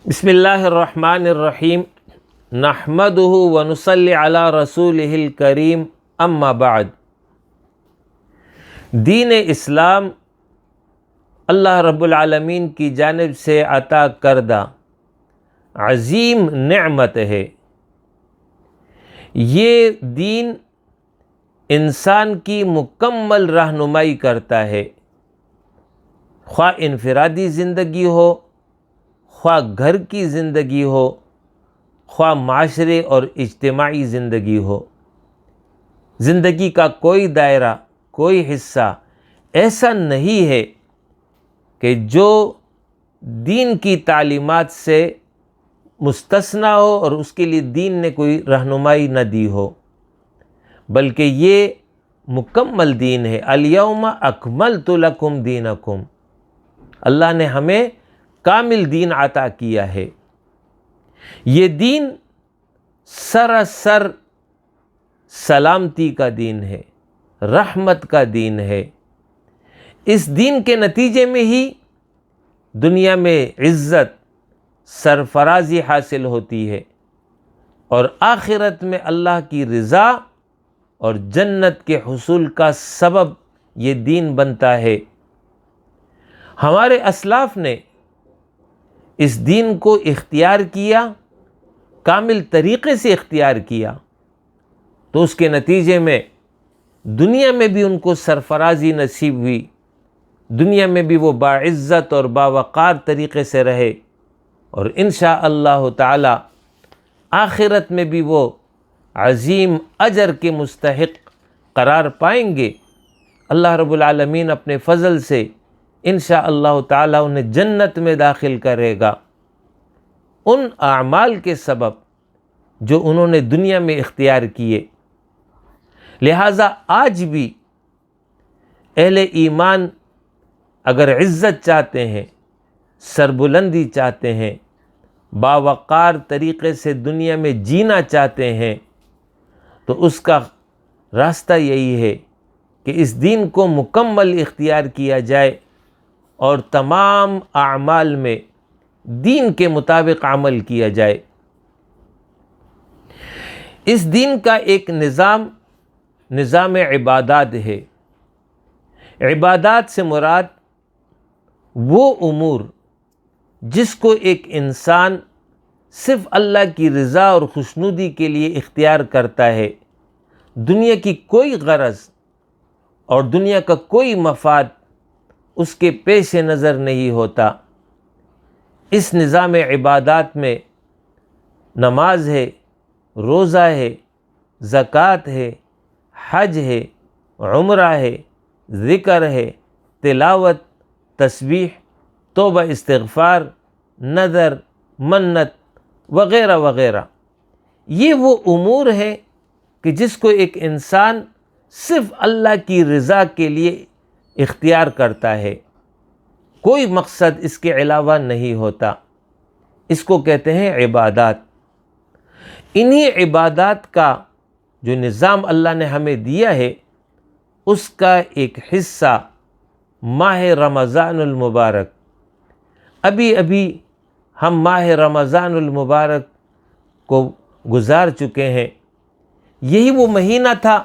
بسم اللہ الرحمن الرحیم نحمدہ ونصلی علی رسولہ الکریم اما بعد۔ دین اسلام اللہ رب العالمین کی جانب سے عطا کردہ عظیم نعمت ہے۔ یہ دین انسان کی مکمل رہنمائی کرتا ہے، خواہ انفرادی زندگی ہو، خواہ گھر کی زندگی ہو، خواہ معاشرے اور اجتماعی زندگی ہو۔ زندگی کا کوئی دائرہ، کوئی حصہ ایسا نہیں ہے کہ جو دین کی تعلیمات سے مستثنیٰ ہو اور اس کے لیے دین نے کوئی رہنمائی نہ دی ہو، بلکہ یہ مکمل دین ہے۔ الیوم اکملت لکم دینکم، اللہ نے ہمیں کامل دین عطا کیا ہے۔ یہ دین سراسر سلامتی کا دین ہے، رحمت کا دین ہے۔ اس دین کے نتیجے میں ہی دنیا میں عزت، سرفرازی حاصل ہوتی ہے، اور آخرت میں اللہ کی رضا اور جنت کے حصول کا سبب یہ دین بنتا ہے۔ ہمارے اسلاف نے اس دین کو اختیار کیا، کامل طریقے سے اختیار کیا، تو اس کے نتیجے میں دنیا میں بھی ان کو سرفرازی نصیب ہوئی، دنیا میں بھی وہ باعزت اور باوقار طریقے سے رہے، اور انشاءاللہ تعالی آخرت میں بھی وہ عظیم اجر کے مستحق قرار پائیں گے۔ اللہ رب العالمین اپنے فضل سے انشاءاللہ تعالی انہیں جنت میں داخل کرے گا، ان اعمال کے سبب جو انہوں نے دنیا میں اختیار کیے۔ لہٰذا آج بھی اہل ایمان اگر عزت چاہتے ہیں، سربلندی چاہتے ہیں، باوقار طریقے سے دنیا میں جینا چاہتے ہیں، تو اس کا راستہ یہی ہے کہ اس دین کو مکمل اختیار کیا جائے اور تمام اعمال میں دین کے مطابق عمل کیا جائے۔ اس دین کا ایک نظام عبادات ہے۔ عبادات سے مراد وہ امور جس کو ایک انسان صرف اللہ کی رضا اور خوشنودی کے لیے اختیار کرتا ہے، دنیا کی کوئی غرض اور دنیا کا کوئی مفاد اس کے پیش نظر نہیں ہوتا۔ اس نظام عبادات میں نماز ہے، روزہ ہے، زکوٰۃ ہے، حج ہے، عمرہ ہے، ذکر ہے، تلاوت، تسبیح، توبہ استغفار، نذر، منت وغیرہ وغیرہ۔ یہ وہ امور ہے کہ جس کو ایک انسان صرف اللہ کی رضا کے لیے اختیار کرتا ہے، کوئی مقصد اس کے علاوہ نہیں ہوتا۔ اس کو کہتے ہیں عبادات۔ انہی عبادات کا جو نظام اللہ نے ہمیں دیا ہے، اس کا ایک حصہ ماہ رمضان المبارک۔ ابھی ہم ماہ رمضان المبارک کو گزار چکے ہیں۔ یہی وہ مہینہ تھا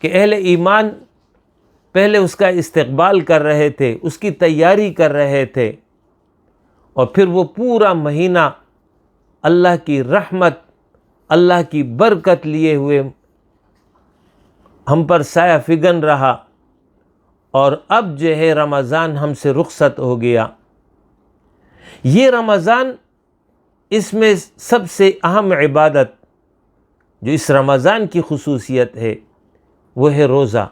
کہ اہل ایمان پہلے اس کا استقبال کر رہے تھے، اس کی تیاری کر رہے تھے، اور پھر وہ پورا مہینہ اللہ کی رحمت، اللہ کی برکت لیے ہوئے ہم پر سایہ فگن رہا، اور اب جو ہے رمضان ہم سے رخصت ہو گیا۔ یہ رمضان، اس میں سب سے اہم عبادت جو اس رمضان کی خصوصیت ہے وہ ہے روزہ۔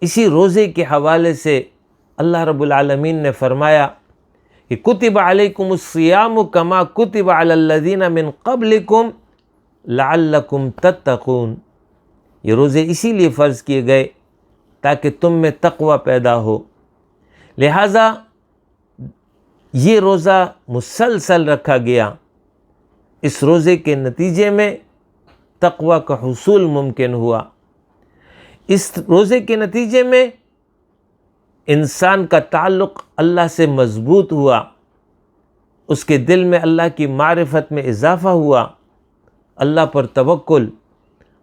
اسی روزے کے حوالے سے اللہ رب العالمین نے فرمایا کہ کتب علیکم الصیام کما کتب علی الذین من قبلکم لعلکم تتقون۔ یہ روزے اسی لیے فرض کیے گئے تاکہ تم میں تقوی پیدا ہو۔ لہٰذا یہ روزہ مسلسل رکھا گیا۔ اس روزے کے نتیجے میں تقوی کا حصول ممکن ہوا۔ اس روزے کے نتیجے میں انسان کا تعلق اللہ سے مضبوط ہوا، اس کے دل میں اللہ کی معرفت میں اضافہ ہوا، اللہ پر توکل،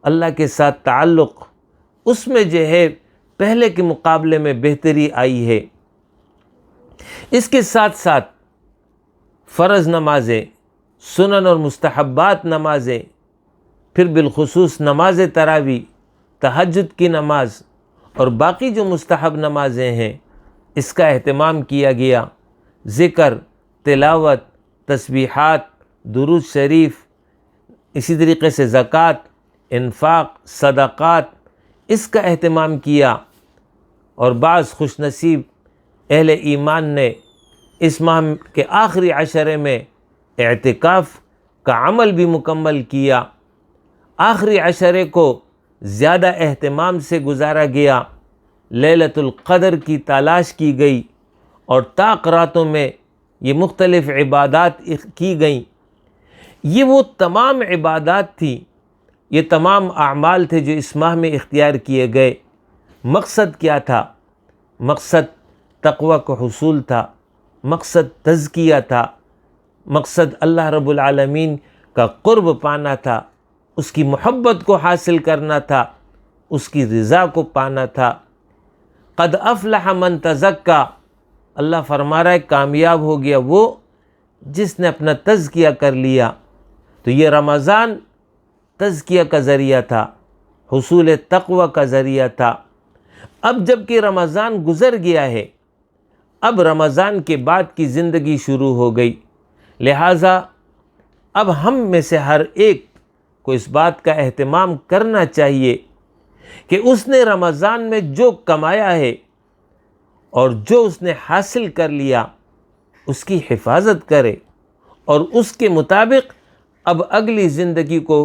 اللہ کے ساتھ تعلق، اس میں جو ہے پہلے کے مقابلے میں بہتری آئی ہے۔ اس کے ساتھ ساتھ فرض نمازیں، سنن اور مستحبات نمازیں، پھر بالخصوص نماز تراویح، تہجد کی نماز اور باقی جو مستحب نمازیں ہیں، اس کا اہتمام کیا گیا۔ ذکر، تلاوت، تسبیحات، درود شریف، اسی طریقے سے زکوٰۃ، انفاق، صدقات، اس کا اہتمام کیا۔ اور بعض خوش نصیب اہل ایمان نے اس ماہ کے آخری عشرے میں اعتکاف کا عمل بھی مکمل کیا۔ آخری عشرے کو زیادہ اہتمام سے گزارا گیا، لیلۃ القدر کی تلاش کی گئی اور طاق راتوں میں یہ مختلف عبادات کی گئیں۔ یہ وہ تمام عبادات تھی، یہ تمام اعمال تھے جو اس ماہ میں اختیار کیے گئے۔ مقصد کیا تھا؟ مقصد تقوی کو حصول تھا، مقصد تزکیہ تھا، مقصد اللہ رب العالمین کا قرب پانا تھا، اس کی محبت کو حاصل کرنا تھا، اس کی رضا کو پانا تھا۔ قد افلح من تزکا، اللہ فرما رہا ہے کامیاب ہو گیا وہ جس نے اپنا تزکیہ کر لیا۔ تو یہ رمضان تزکیہ کا ذریعہ تھا، حصول تقوی کا ذریعہ تھا۔ اب جب کہ رمضان گزر گیا ہے، اب رمضان کے بعد کی زندگی شروع ہو گئی، لہٰذا اب ہم میں سے ہر ایک کو اس بات کا اہتمام کرنا چاہیے کہ اس نے رمضان میں جو کمایا ہے اور جو اس نے حاصل کر لیا اس کی حفاظت کرے اور اس کے مطابق اب اگلی زندگی کو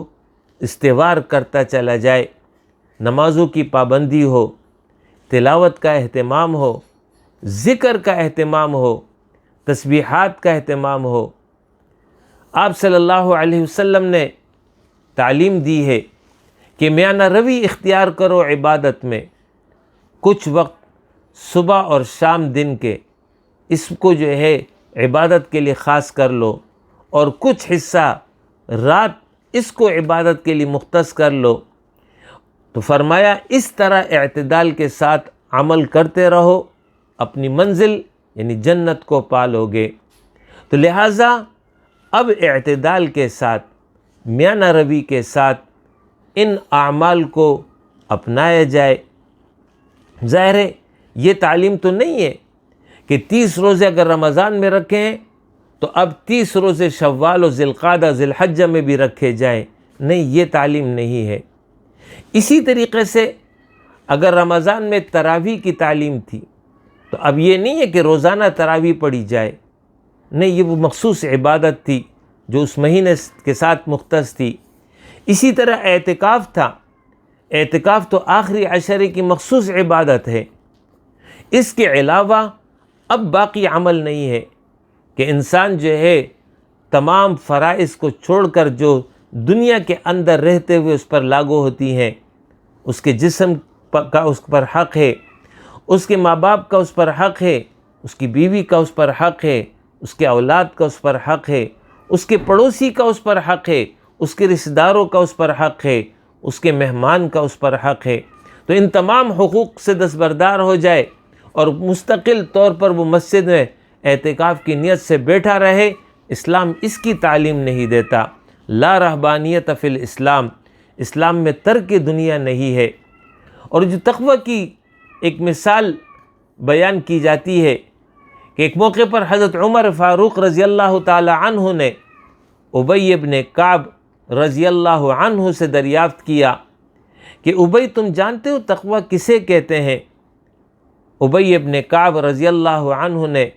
استوار کرتا چلا جائے۔ نمازوں کی پابندی ہو، تلاوت کا اہتمام ہو، ذکر کا اہتمام ہو، تسبیحات کا اہتمام ہو۔ آپ صلی اللہ علیہ وسلم نے تعلیم دی ہے کہ میانہ روی اختیار کرو عبادت میں، کچھ وقت صبح اور شام دن کے اس کو جو ہے عبادت کے لیے خاص کر لو، اور کچھ حصہ رات اس کو عبادت کے لیے مختص کر لو۔ تو فرمایا اس طرح اعتدال کے ساتھ عمل کرتے رہو، اپنی منزل یعنی جنت کو پالو گے۔ تو لہٰذا اب اعتدال کے ساتھ، میانہ روی کے ساتھ ان اعمال کو اپنایا جائے۔ ظاہر ہے یہ تعلیم تو نہیں ہے کہ 30 روزے اگر رمضان میں رکھیں تو اب 30 روزے شوال و ذی القعدہ ذی الحجہ میں بھی رکھے جائیں، نہیں، یہ تعلیم نہیں ہے۔ اسی طریقے سے اگر رمضان میں تراویح کی تعلیم تھی تو اب یہ نہیں ہے کہ روزانہ تراویح پڑھی جائے، نہیں، یہ وہ مخصوص عبادت تھی جو اس مہینے کے ساتھ مختص تھی۔ اسی طرح اعتکاف تھا، اعتکاف تو آخری عشرے کی مخصوص عبادت ہے۔ اس کے علاوہ اب باقی عمل نہیں ہے کہ انسان جو ہے تمام فرائض کو چھوڑ کر جو دنیا کے اندر رہتے ہوئے اس پر لاگو ہوتی ہیں، اس کے جسم کا اس پر حق ہے، اس کے ماں باپ کا اس پر حق ہے، اس کی بیوی کا اس پر حق ہے، اس کے اولاد کا اس پر حق ہے، اس کے پڑوسی کا اس پر حق ہے، اس کے رشتہ داروں کا اس پر حق ہے، اس کے مہمان کا اس پر حق ہے۔ تو ان تمام حقوق سے دستبردار ہو جائے اور مستقل طور پر وہ مسجد میں اعتکاف کی نیت سے بیٹھا رہے، اسلام اس کی تعلیم نہیں دیتا۔ لا رہبانیت فی الاسلام، اسلام میں ترک دنیا نہیں ہے۔ اور جو تقوی کی ایک مثال بیان کی جاتی ہے کہ ایک موقع پر حضرت عمر فاروق رضی اللہ تعالی عنہ نے ابی ابن کعب رضی اللہ عنہ سے دریافت کیا کہ ابی تم جانتے ہو تقوی کسے کہتے ہیں؟ ابی ابن کعب رضی اللہ عنہ نے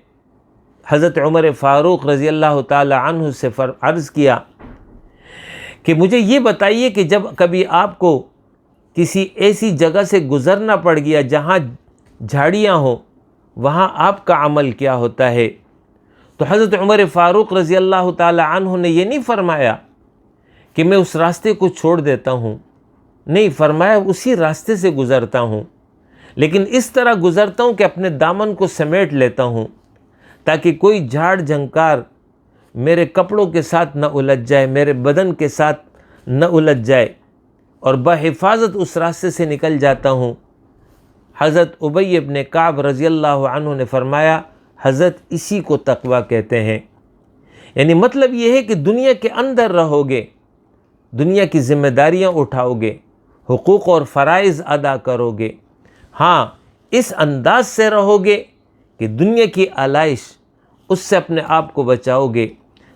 حضرت عمر فاروق رضی اللہ تعالی عنہ سے عرض کیا کہ مجھے یہ بتائیے کہ جب کبھی آپ کو کسی ایسی جگہ سے گزرنا پڑ گیا جہاں جھاڑیاں ہوں، وہاں آپ کا عمل کیا ہوتا ہے؟ تو حضرت عمر فاروق رضی اللہ تعالی عنہ نے یہ نہیں فرمایا کہ میں اس راستے کو چھوڑ دیتا ہوں، نہیں، فرمایا اسی راستے سے گزرتا ہوں، لیکن اس طرح گزرتا ہوں کہ اپنے دامن کو سمیٹ لیتا ہوں تاکہ کوئی جھاڑ جھنکار، میرے کپڑوں کے ساتھ نہ الجھ جائے، میرے بدن کے ساتھ نہ الجھ جائے، اور بحفاظت اس راستے سے نکل جاتا ہوں۔ حضرت ابی ابن کعب رضی اللہ عنہ نے فرمایا، حضرت اسی کو تقویٰ کہتے ہیں۔ یعنی مطلب یہ ہے کہ دنیا کے اندر رہو گے، دنیا کی ذمہ داریاں اٹھاؤ گے، حقوق اور فرائض ادا کرو گے، ہاں اس انداز سے رہو گے کہ دنیا کی آلائش اس سے اپنے آپ کو بچاؤ گے،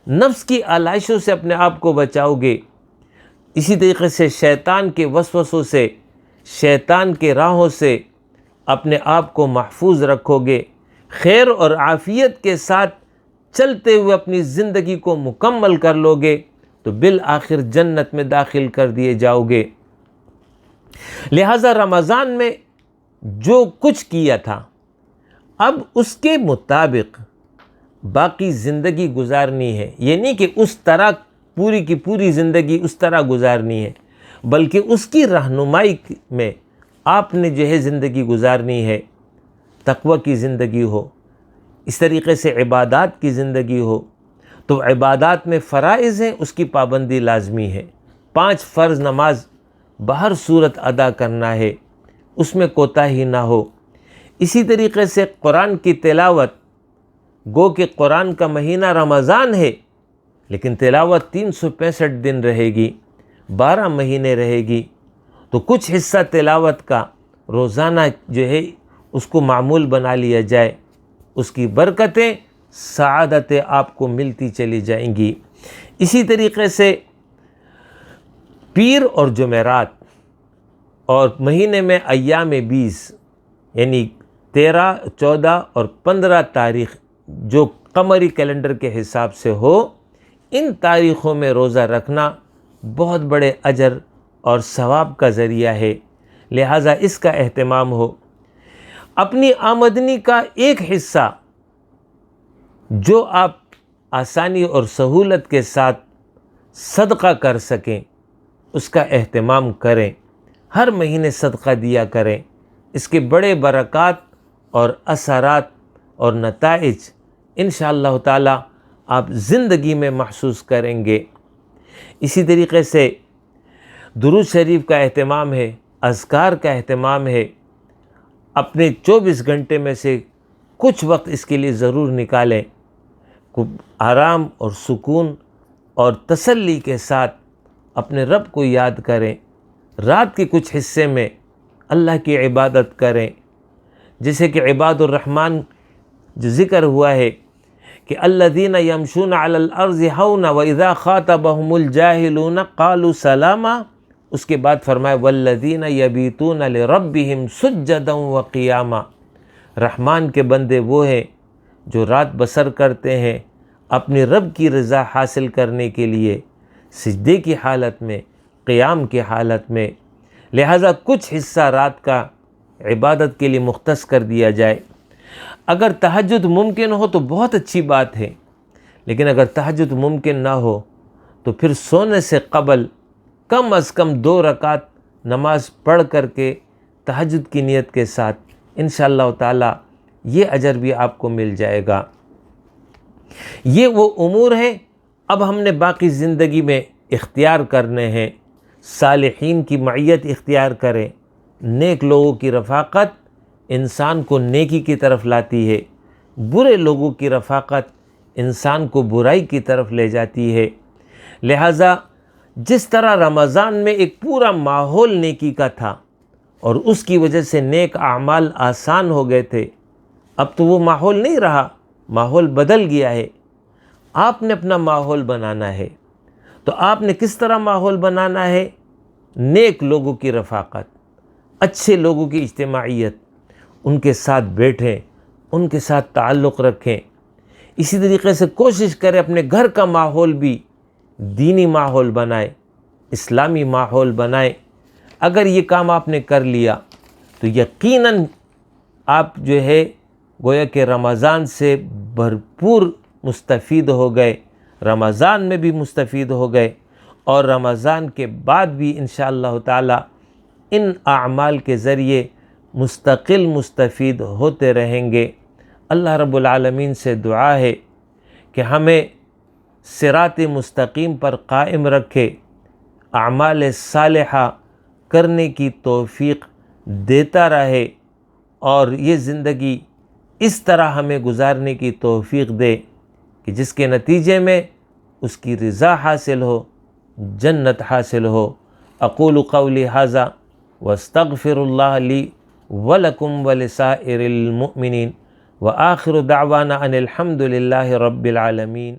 نفس کی آلائشوں سے اپنے آپ کو بچاؤ گے، اسی طریقے سے شیطان کے وسوسوں سے، شیطان کے راہوں سے اپنے آپ کو محفوظ رکھو گے، خیر اور عافیت کے ساتھ چلتے ہوئے اپنی زندگی کو مکمل کر لو گے تو بالآخر جنت میں داخل کر دیے جاؤ گے۔ لہٰذا رمضان میں جو کچھ کیا تھا اب اس کے مطابق باقی زندگی گزارنی ہے، یہ نہیں کہ اس طرح پوری کی پوری زندگی اس طرح گزارنی ہے، بلکہ اس کی رہنمائی میں آپ نے جو ہے زندگی گزارنی ہے، تقوی کی زندگی ہو، اس طریقے سے عبادات کی زندگی ہو۔ تو عبادات میں فرائض ہیں، اس کی پابندی لازمی ہے، 5 فرض نماز بہر صورت ادا کرنا ہے، اس میں کوتاہی نہ ہو۔ اسی طریقے سے قرآن کی تلاوت، گو کہ قرآن کا مہینہ رمضان ہے لیکن تلاوت 365 دن رہے گی، 12 مہینے رہے گی، تو کچھ حصہ تلاوت کا روزانہ جو ہے اس کو معمول بنا لیا جائے، اس کی برکتیں، سعادتیں آپ کو ملتی چلی جائیں گی۔ اسی طریقے سے پیر اور جمعرات اور مہینے میں ایام 20 یعنی 13، 14 اور 15 تاریخ جو قمری کیلنڈر کے حساب سے ہو، ان تاریخوں میں روزہ رکھنا بہت بڑے اجر اور ثواب کا ذریعہ ہے، لہٰذا اس کا اہتمام ہو۔ اپنی آمدنی کا ایک حصہ جو آپ آسانی اور سہولت کے ساتھ صدقہ کر سکیں اس کا اہتمام کریں، ہر مہینے صدقہ دیا کریں، اس کے بڑے برکات اور اثرات اور نتائج انشاءاللہ تعالی آپ زندگی میں محسوس کریں گے۔ اسی طریقے سے درود شریف کا اہتمام ہے، اذکار کا اہتمام ہے، اپنے 24 گھنٹے میں سے کچھ وقت اس کے لیے ضرور نکالیں، آرام اور سکون اور تسلی کے ساتھ اپنے رب کو یاد کریں، رات کے کچھ حصے میں اللہ کی عبادت کریں، جیسے کہ عباد الرحمن جو ذکر ہوا ہے کہ الذین یمشون علی الارض ہونا واذا خاطبهم الجاہلون قالوا سلاما، اس کے بعد فرمایا والذین یبیتون لربہم سجدا وقیاما، رحمان کے بندے وہ ہیں جو رات بسر کرتے ہیں اپنی رب کی رضا حاصل کرنے کے لیے سجدے کی حالت میں، قیام کی حالت میں، لہٰذا کچھ حصہ رات کا عبادت کے لیے مختص کر دیا جائے۔ اگر تہجد ممکن ہو تو بہت اچھی بات ہے، لیکن اگر تہجد ممکن نہ ہو تو پھر سونے سے قبل کم از کم 2 رکعت نماز پڑھ کر کے تہجد کی نیت کے ساتھ انشاءاللہ تعالی یہ اجر بھی آپ کو مل جائے گا۔ یہ وہ امور ہیں اب ہم نے باقی زندگی میں اختیار کرنے ہیں۔ صالحین کی معیت اختیار کریں، نیک لوگوں کی رفاقت انسان کو نیکی کی طرف لاتی ہے، برے لوگوں کی رفاقت انسان کو برائی کی طرف لے جاتی ہے، لہٰذا جس طرح رمضان میں ایک پورا ماحول نیکی کا تھا اور اس کی وجہ سے نیک اعمال آسان ہو گئے تھے، اب تو وہ ماحول نہیں رہا، ماحول بدل گیا ہے، آپ نے اپنا ماحول بنانا ہے۔ تو آپ نے کس طرح ماحول بنانا ہے؟ نیک لوگوں کی رفاقت، اچھے لوگوں کی اجتماعیت، ان کے ساتھ بیٹھیں، ان کے ساتھ تعلق رکھیں۔ اسی طریقے سے کوشش کریں اپنے گھر کا ماحول بھی دینی ماحول بنائیں، اسلامی ماحول بنائیں۔ اگر یہ کام آپ نے کر لیا تو یقیناً آپ جو ہے گویا کہ رمضان سے بھرپور مستفید ہو گئے، رمضان میں بھی مستفید ہو گئے، اور رمضان کے بعد بھی انشاءاللہ تعالی ان اعمال کے ذریعے مستقل مستفید ہوتے رہیں گے۔ اللہ رب العالمین سے دعا ہے کہ ہمیں صراط مستقیم پر قائم رکھے، اعمال صالحہ کرنے کی توفیق دیتا رہے، اور یہ زندگی اس طرح ہمیں گزارنے کی توفیق دے کہ جس کے نتیجے میں اس کی رضا حاصل ہو، جنت حاصل ہو۔ اقول قولی ھذا واستغفر اللہ لی ولکم ولسائر المؤمنین، وآخر دعوانا ان الحمد للہ رب العالمین۔